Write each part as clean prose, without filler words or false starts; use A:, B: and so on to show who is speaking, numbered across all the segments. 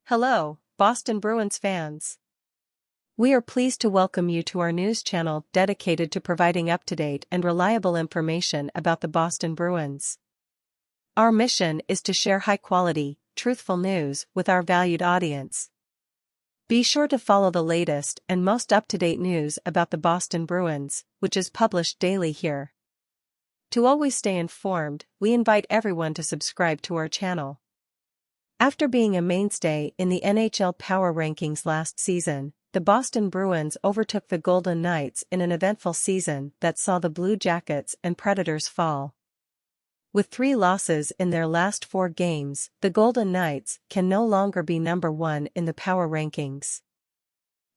A: Hello, Boston Bruins fans. We are pleased to welcome you to our news channel dedicated to providing up-to-date and reliable information about the Boston Bruins. Our mission is to share high-quality, truthful news with our valued audience. Be sure to follow the latest and most up-to-date news about the Boston Bruins, which is published daily here. To always stay informed, we invite everyone to subscribe to our channel. After being a mainstay in the NHL Power Rankings last season, the Boston Bruins overtook the Golden Knights in an eventful season that saw the Blue Jackets and Predators fall. With 3 losses in their last 4 games, the Golden Knights can no longer be number 1 in the Power Rankings.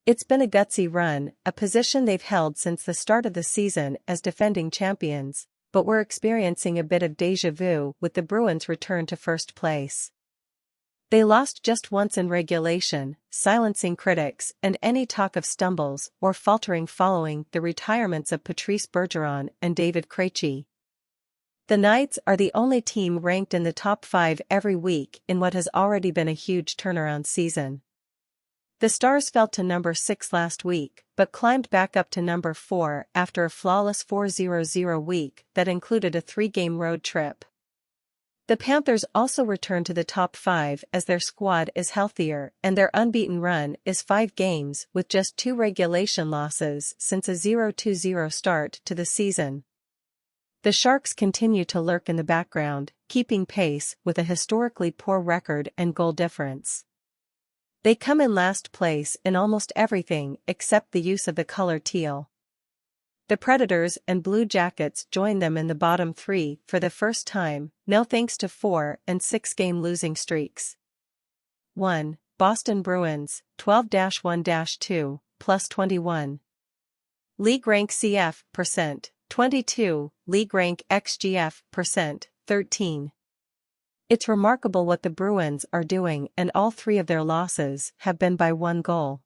A: It's been a gutsy run, a position they've held since the start of the season as defending champions, but we're experiencing a bit of déjà vu with the Bruins' return to first place. They lost just once in regulation, silencing critics and any talk of stumbles or faltering following the retirements of Patrice Bergeron and David Krejci. The Knights are the only team ranked in the top 5 every week in what has already been a huge turnaround season. The Stars fell to number 6 last week, but climbed back up to number 4 after a flawless 4-0-0 week that included a 3-game road trip. The Panthers also returned to the top 5 as their squad is healthier and their unbeaten run is 5 games with just 2 regulation losses since a 0-2-0 start to the season. The Sharks continue to lurk in the background, keeping pace with a historically poor record and goal difference. They come in last place in almost everything except the use of the color teal. The Predators and Blue Jackets join them in the bottom 3 for the first time, no thanks to 4- and 6-game losing streaks. 1. Boston Bruins, 12-1-2, plus 21. League rank CF, %, 22, league rank XGF, %, 13. It's remarkable what the Bruins are doing, and all 3 of their losses have been by 1 goal.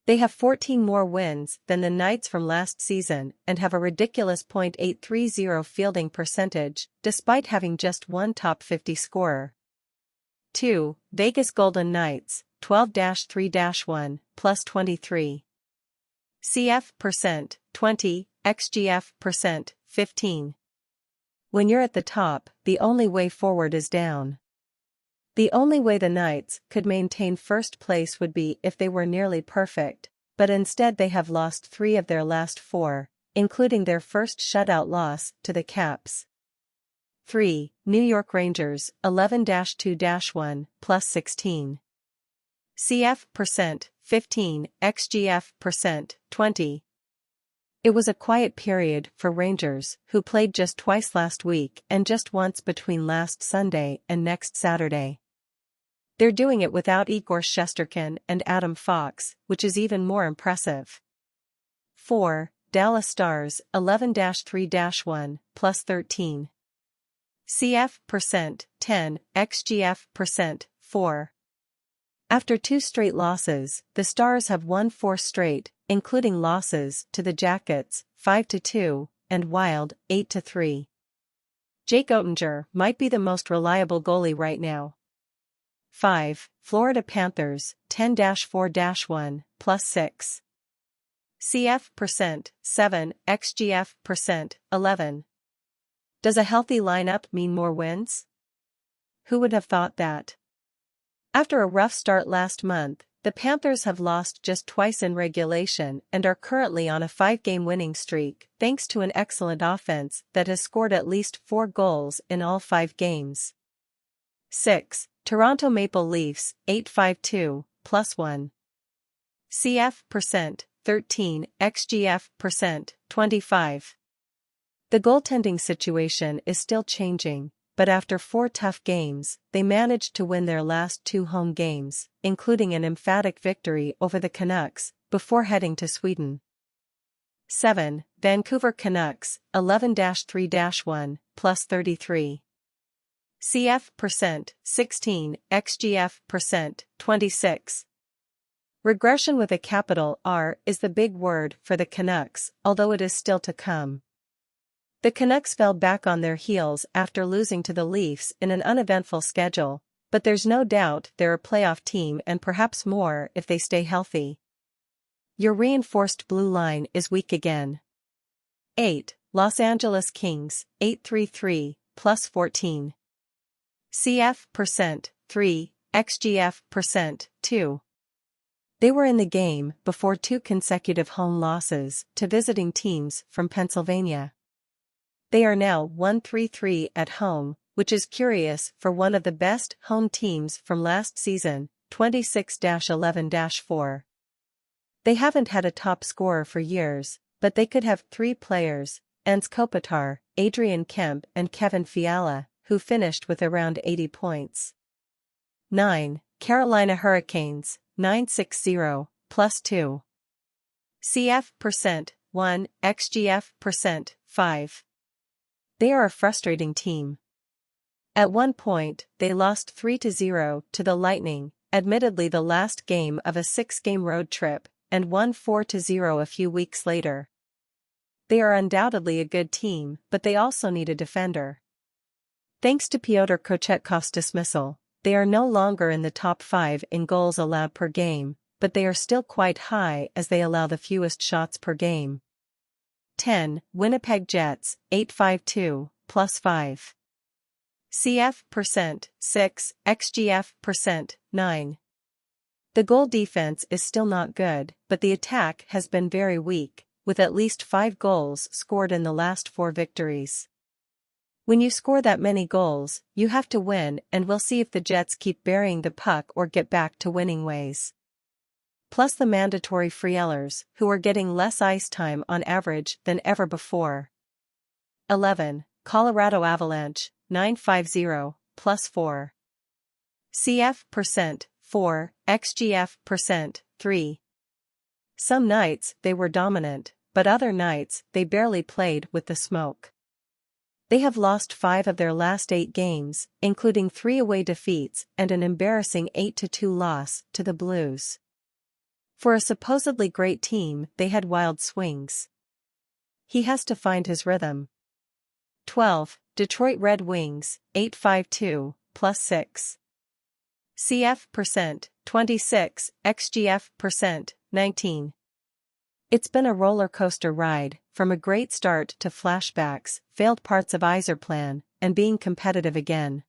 A: They have 14 more wins than the Knights from last season and have a ridiculous .830 fielding percentage, despite having just 1 top 50 scorer. 2. Vegas Golden Knights, 12-3-1, plus 23. CF, %, 20, XGF, % 15. When you're at the top, the only way forward is down. The only way the Knights could maintain first place would be if they were nearly perfect, but instead they have lost 3 of their last 4, including their first shutout loss to the Caps. 3. New York Rangers, 11-2-1, plus 16. CF, %, 15, XGF, % 20. It was a quiet period for Rangers, who played just twice last week and just once between last Sunday and next Saturday. They're doing it without Igor Shesterkin and Adam Fox, which is even more impressive. 4. Dallas Stars, 11-3-1, plus 13. CF, %, 10, XGF, % 4. After 2 straight losses, the Stars have won 4 straight, including losses to the Jackets, 5-2, and Wild, 8-3. Jake Oettinger might be the most reliable goalie right now. 5. Florida Panthers, 10-4-1, plus 6. CF, %, 7, XGF, % 11. Does a healthy lineup mean more wins? Who would have thought that? After a rough start last month, the Panthers have lost just twice in regulation and are currently on a 5-game winning streak thanks to an excellent offense that has scored at least 4 goals in all 5 games. 6. Toronto Maple Leafs, 8-5-2, plus 1. CF, %, 13, XGF, % 25. The goaltending situation is still changing, but after 4 tough games, they managed to win their last 2 home games, including an emphatic victory over the Canucks, before heading to Sweden. 7. Vancouver Canucks, 11-3-1, plus 33. CF, %, 16, XGF, % 26. Regression with a capital R is the big word for the Canucks, although it is still to come. The Canucks fell back on their heels after losing to the Leafs in an uneventful schedule, But there's no doubt they're a playoff team and perhaps more if they stay healthy. Your reinforced blue line is weak again. 8. Los Angeles Kings, 833, plus 14. CF%, 3, XGF%, 2. They were in the game before 2 consecutive home losses to visiting teams from Pennsylvania. They are now 1-3-3 at home, which is curious for one of the best home teams from last season, 26-11-4. They haven't had a top scorer for years, but they could have 3 players, Ans Kopitar, Adrian Kemp and Kevin Fiala, who finished with around 80 points. 9. Carolina Hurricanes, 960, plus 2. CF%, 1, XGF%, 5. They are a frustrating team. At one point, they lost 3-0 to the Lightning, admittedly the last game of a 6-game road trip, and won 4-0 a few weeks later. They are undoubtedly a good team, but they also need a defender. Thanks to Pyotr Kochetkov's dismissal, they are no longer in the top 5 in goals allowed per game, but they are still quite high as they allow the fewest shots per game. 10. Winnipeg Jets, 852, plus 5. CF%, 6, XGF%, 9. The goal defense is still not good, but the attack has been very weak, with at least 5 goals scored in the last 4 victories. When you score that many goals, you have to win, and we'll see if the Jets keep burying the puck or get back to winning ways. Plus the mandatory freeellers, who are getting less ice time on average than ever before. 11. Colorado Avalanche, 950, plus 4. CF%, 4, XGF%, 3. Some nights they were dominant, but other nights they barely played with the smoke. They have lost 5 of their last 8 games, including 3 away defeats and an embarrassing 8-2 loss to the Blues. For a supposedly great team, they had wild swings. He has to find his rhythm. 12. Detroit Red Wings, 852, plus 6. CF%, 26, XGF%, 19. It's been a roller coaster ride, from a great start to flashbacks, failed parts of Yzerplan, and being competitive again.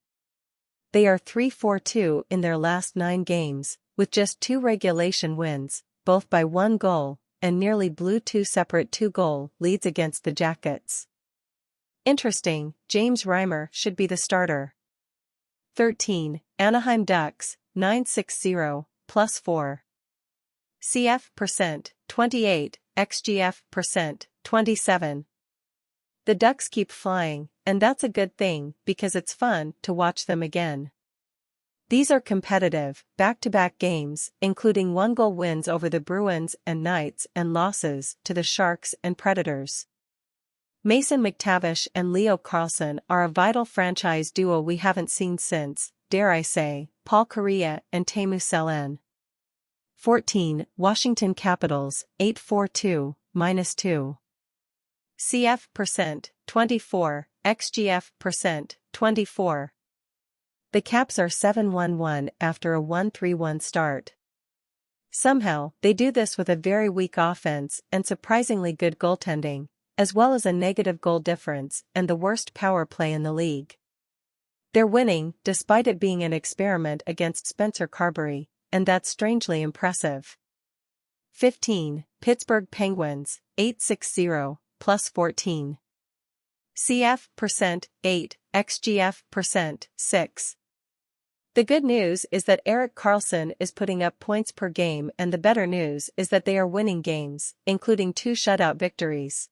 A: They are 3-4-2 in their last 9 games, with just 2 regulation wins, both by 1 goal, and nearly blew 2 separate 2-goal leads against the Jackets. Interesting, James Reimer should be the starter. 13. Anaheim Ducks, 960, plus 4. CF%, 28, XGF%, 27. The Ducks keep flying, and that's a good thing because it's fun to watch them again. These are competitive, back-to-back games, including 1-goal wins over the Bruins and Knights and losses to the Sharks and Predators. Mason McTavish and Leo Carlsson are a vital franchise duo we haven't seen since, dare I say, Paul Kariya and Teemu Selänne. 14. Washington Capitals, 842, minus 2. CF%, 24, XGF%, 24. The Caps are 7-1-1 after a 1-3-1 start. Somehow, they do this with a very weak offense and surprisingly good goaltending, as well as a negative goal difference and the worst power play in the league. They're winning, despite it being an experiment against Spencer Carberry, and that's strangely impressive. 15. Pittsburgh Penguins, 860, plus 14. CF%, 8, XGF%, 6. The good news is that Erik Karlsson is putting up points per game, and the better news is that they are winning games, including 2 shutout victories.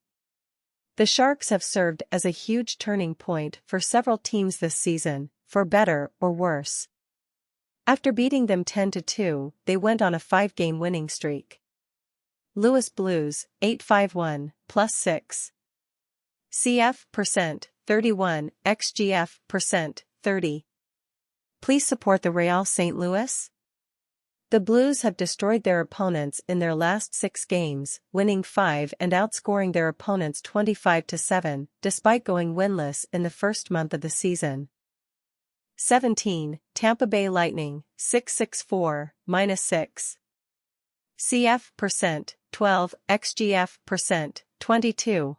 A: The Sharks have served as a huge turning point for several teams this season, for better or worse. After beating them 10-2, they went on a 5-game winning streak. Louis Blues, 851, plus 6. CF%, 31, XGF%, 30. Please support the Real St. Louis. The Blues have destroyed their opponents in their last 6 games, winning 5 and outscoring their opponents 25-7, despite going winless in the first month of the season. 17, Tampa Bay Lightning, 664, -6. CF%, 12, XGF%, 22.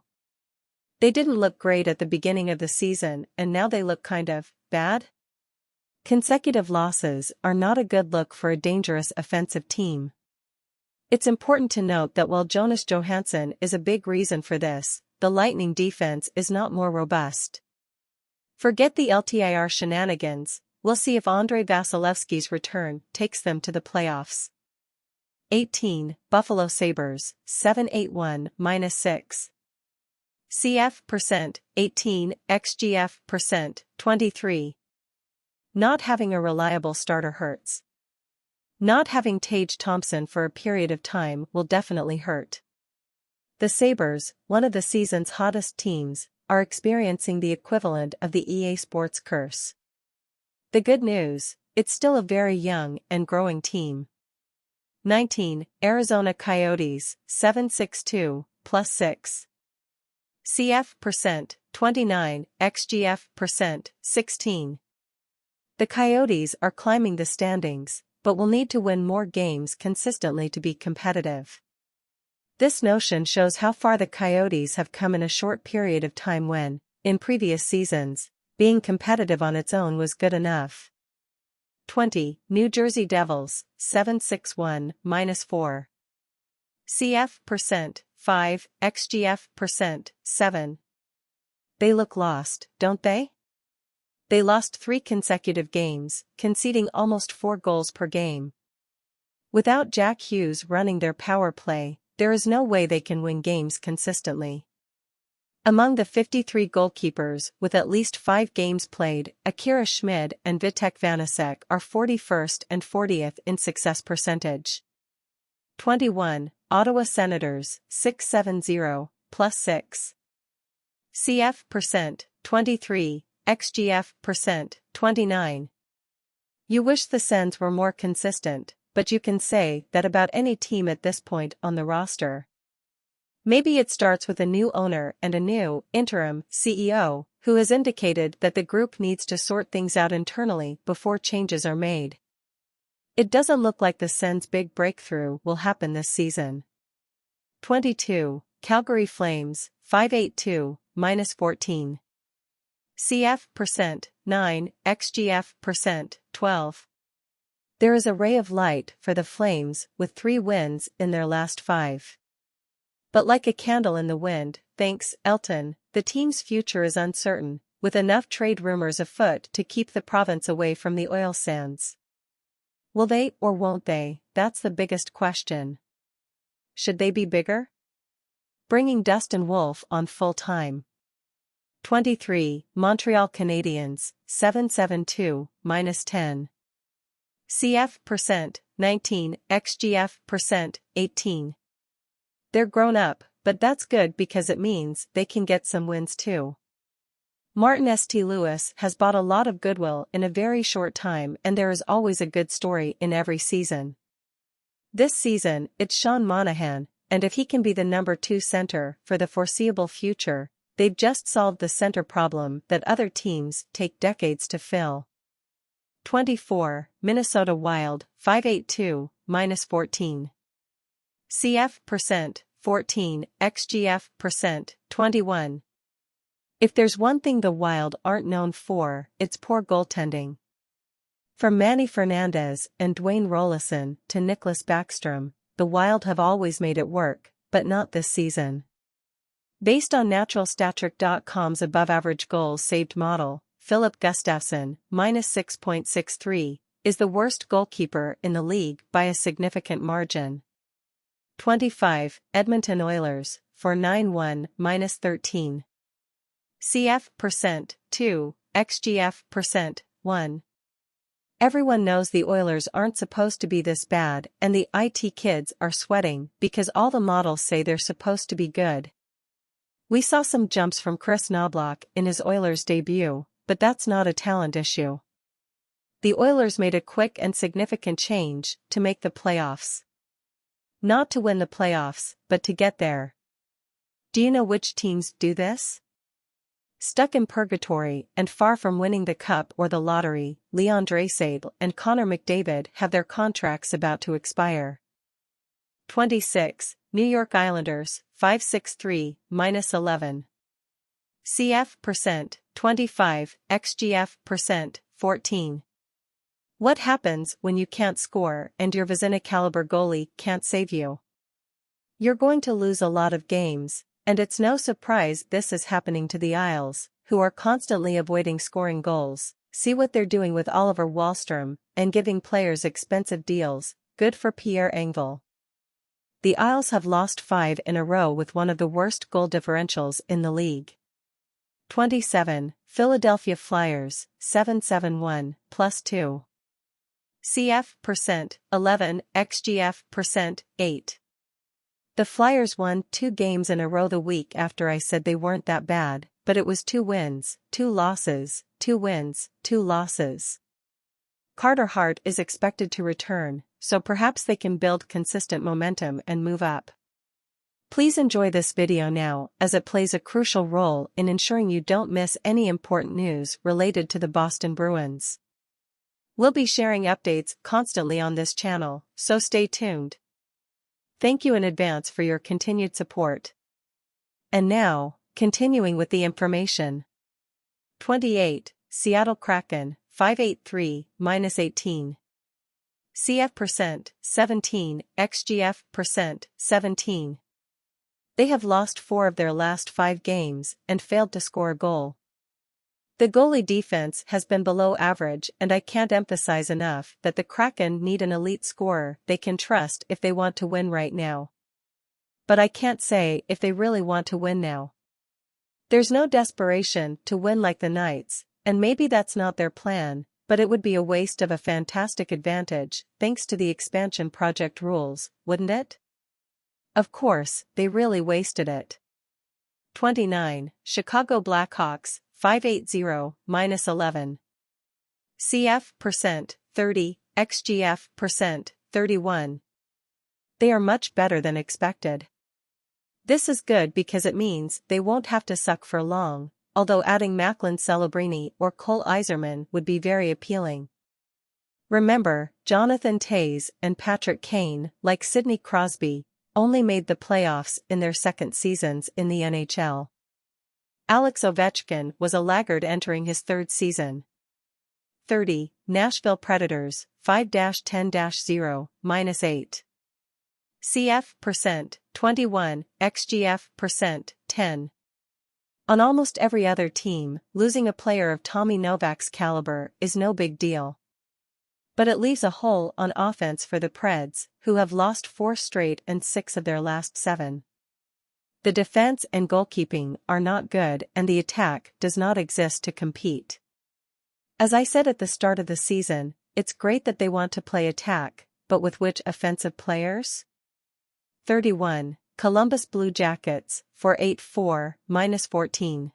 A: They didn't look great at the beginning of the season and now they look kind of bad? Consecutive losses are not a good look for a dangerous offensive team. It's important to note that while Jonas Johansson is a big reason for this, the Lightning defense is not more robust. Forget the LTIR shenanigans, we'll see if Andrei Vasilevsky's return takes them to the playoffs. 18, Buffalo Sabres, 781, -6. CF%, 18, XGF%, 23. Not having a reliable starter hurts. Not having Tage Thompson for a period of time will definitely hurt. The Sabres, one of the season's hottest teams, are experiencing the equivalent of the EA Sports curse. The good news, it's still a very young and growing team. 19, Arizona Coyotes, 762, +6. CF%, 29, XGF%, 16. The Coyotes are climbing the standings, but will need to win more games consistently to be competitive. This notion shows how far the Coyotes have come in a short period of time when, in previous seasons, being competitive on its own was good enough. 20, New Jersey Devils, 761, -4. CF%, 5, XGF%, 7. They look lost, don't they? They lost 3 consecutive games, conceding almost 4 goals per game. Without Jack Hughes running their power play, there is no way they can win games consistently. Among the 53 goalkeepers with at least 5 games played, Akira Schmid and Vitek Vanacek are 41st and 40th in success percentage. 21, Ottawa Senators, 670, +6. CF%, 23, XGF%, 29. You wish the Sens were more consistent, but you can say that about any team at this point on the roster. Maybe it starts with a new owner and a new, interim, CEO, who has indicated that the group needs to sort things out internally before changes are made. It doesn't look like the Sens' big breakthrough will happen this season. 22, Calgary Flames, 582, -14. CF%, 9, XGF%, 12. There is a ray of light for the Flames with 3 wins in their last 5. But like a candle in the wind, thanks, Elton, the team's future is uncertain, with enough trade rumors afoot to keep the province away from the oil sands. Will they or won't they? That's the biggest question. Should they be bigger? Bringing Dustin Wolf on full-time. 23, Montreal Canadiens, 772, -10. CF%, 19, XGF%, 18. They're grown up, but that's good because it means they can get some wins too. Martin St. Louis has bought a lot of goodwill in a very short time and there is always a good story in every season. This season, it's Sean Monahan, and if he can be the number 2 center for the foreseeable future, they've just solved the center problem that other teams take decades to fill. 24, Minnesota Wild, 582, -14. CF%, 14, XGF%, 21. If there's one thing the Wild aren't known for, it's poor goaltending. From Manny Fernandez and Dwayne Rollison to Nicklas Backstrom, the Wild have always made it work, but not this season. Based on NaturalStatTrick.com's above-average goals saved model, Philip Gustafsson, -6.63, is the worst goalkeeper in the league by a significant margin. 25, Edmonton Oilers, 491, -13. CF%, 2, XGF%, 1. Everyone knows the Oilers aren't supposed to be this bad and the IT kids are sweating because all the models say they're supposed to be good. We saw some jumps from Chris Knobloch in his Oilers debut, but that's not a talent issue. The Oilers made a quick and significant change to make the playoffs. Not to win the playoffs, but to get there. Do you know which teams do this? Stuck in purgatory and far from winning the cup or the lottery, Leon Draisaitl and Connor McDavid have their contracts about to expire. 26. New York Islanders, 563-11. CF%, 25, XGF%, 14. What happens when you can't score and your Vezina-caliber goalie can't save you? You're going to lose a lot of games, and it's no surprise this is happening to the Isles, who are constantly avoiding scoring goals. See what they're doing with Oliver Wahlstrom, and giving players expensive deals. Good for Pierre Engvall. The Isles have lost 5 in a row with one of the worst goal differentials in the league. 27. Philadelphia Flyers, 771, +2. CF%, 11, XGF%, 8. The Flyers won 2 games in a row the week after I said they weren't that bad, but it was 2 wins, 2 losses, 2 wins, 2 losses. Carter Hart is expected to return, so perhaps they can build consistent momentum and move up. Please enjoy this video now, as it plays a crucial role in ensuring you don't miss any important news related to the Boston Bruins. We'll be sharing updates constantly on this channel, so stay tuned. Thank you in advance for your continued support. And now, continuing with the information. 28. Seattle Kraken, 583-18. CF%, 17, XGF%, 17. They have lost 4 of their last 5 games and failed to score a goal. The goalie defense has been below average, and I can't emphasize enough that the Kraken need an elite scorer they can trust if they want to win right now. But I can't say if they really want to win now. There's no desperation to win like the Knights, and maybe that's not their plan, but it would be a waste of a fantastic advantage thanks to the expansion project rules, wouldn't it? Of course, they really wasted it. 29. Chicago Blackhawks, 580-11. CF%, 30, XGF%, 31. They are much better than expected. This is good because it means they won't have to suck for long, although adding Macklin Celebrini or Cole Yzerman would be very appealing. Remember, Jonathan Toews and Patrick Kane, like Sidney Crosby, only made the playoffs in their second seasons in the NHL. Alex Ovechkin was a laggard entering his 3rd season. 30. Nashville Predators, 5-10-0, CF%, 21, XGF%, 10. On almost every other team, losing a player of Tommy Novak's caliber is no big deal. But it leaves a hole on offense for the Preds, who have lost 4 straight and 6 of their last 7. The defense and goalkeeping are not good, and the attack does not exist to compete. As I said at the start of the season, it's great that they want to play attack, but with which offensive players? 31. Columbus Blue Jackets, 484-14.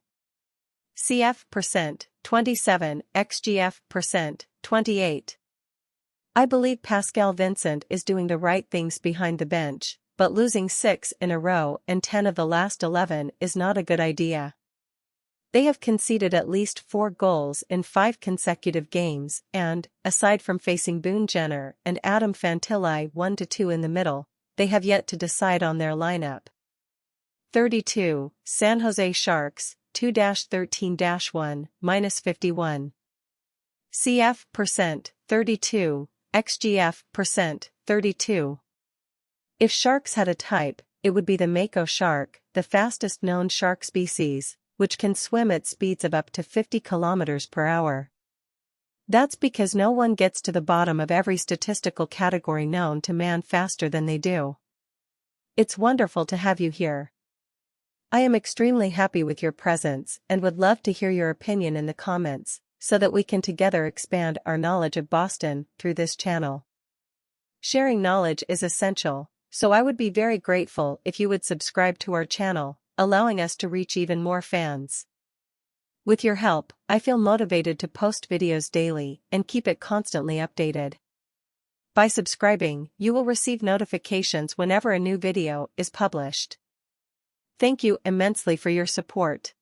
A: CF%, 27, XGF%, 28. I believe Pascal Vincent is doing the right things behind the bench, but losing 6 in a row and 10 of the last 11 is not a good idea. They have conceded at least 4 goals in 5 consecutive games and, aside from facing Boone Jenner and Adam Fantilli 1-2 in the middle, they have yet to decide on their lineup. 32. San Jose Sharks, 2-13-1, -51. CF%, 32, XGF%, 32. If sharks had a type, it would be the mako shark, the fastest known shark species, which can swim at speeds of up to 50 km per hour. That's because no one gets to the bottom of every statistical category known to man faster than they do. It's wonderful to have you here. I am extremely happy with your presence and would love to hear your opinion in the comments, so that we can together expand our knowledge of Boston through this channel. Sharing knowledge is essential, so I would be very grateful if you would subscribe to our channel, allowing us to reach even more fans. With your help, I feel motivated to post videos daily and keep it constantly updated. By subscribing, you will receive notifications whenever a new video is published. Thank you immensely for your support.